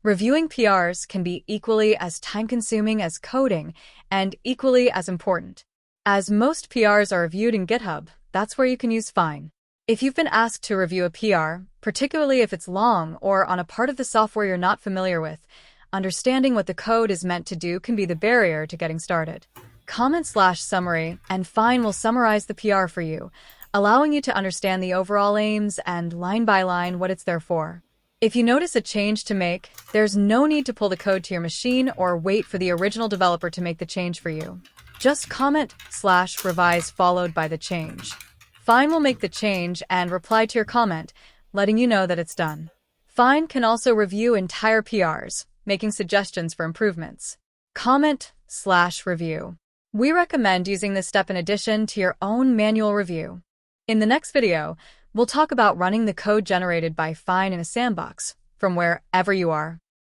Reviewing PRs can be equally as time-consuming as coding and equally as important. As most PRs are reviewed in GitHub, that's where you can use Fine. If you've been asked to review a PR, particularly if it's long or on a part of the software you're not familiar with, understanding what the code is meant to do can be the barrier to getting started. Comment/summary and Fine will summarize the PR for you, allowing you to understand the overall aims and line by line what it's there for. If you notice a change to make, there's no need to pull the code to your machine or wait for the original developer to make the change for you. Just comment/revise followed by the change. Fine will make the change and reply to your comment, letting you know that it's done. Fine can also review entire PRs, making suggestions for improvements. Comment/review. We recommend using this step in addition to your own manual review. In the next video, we'll talk about running the code generated by Fine in a sandbox from wherever you are.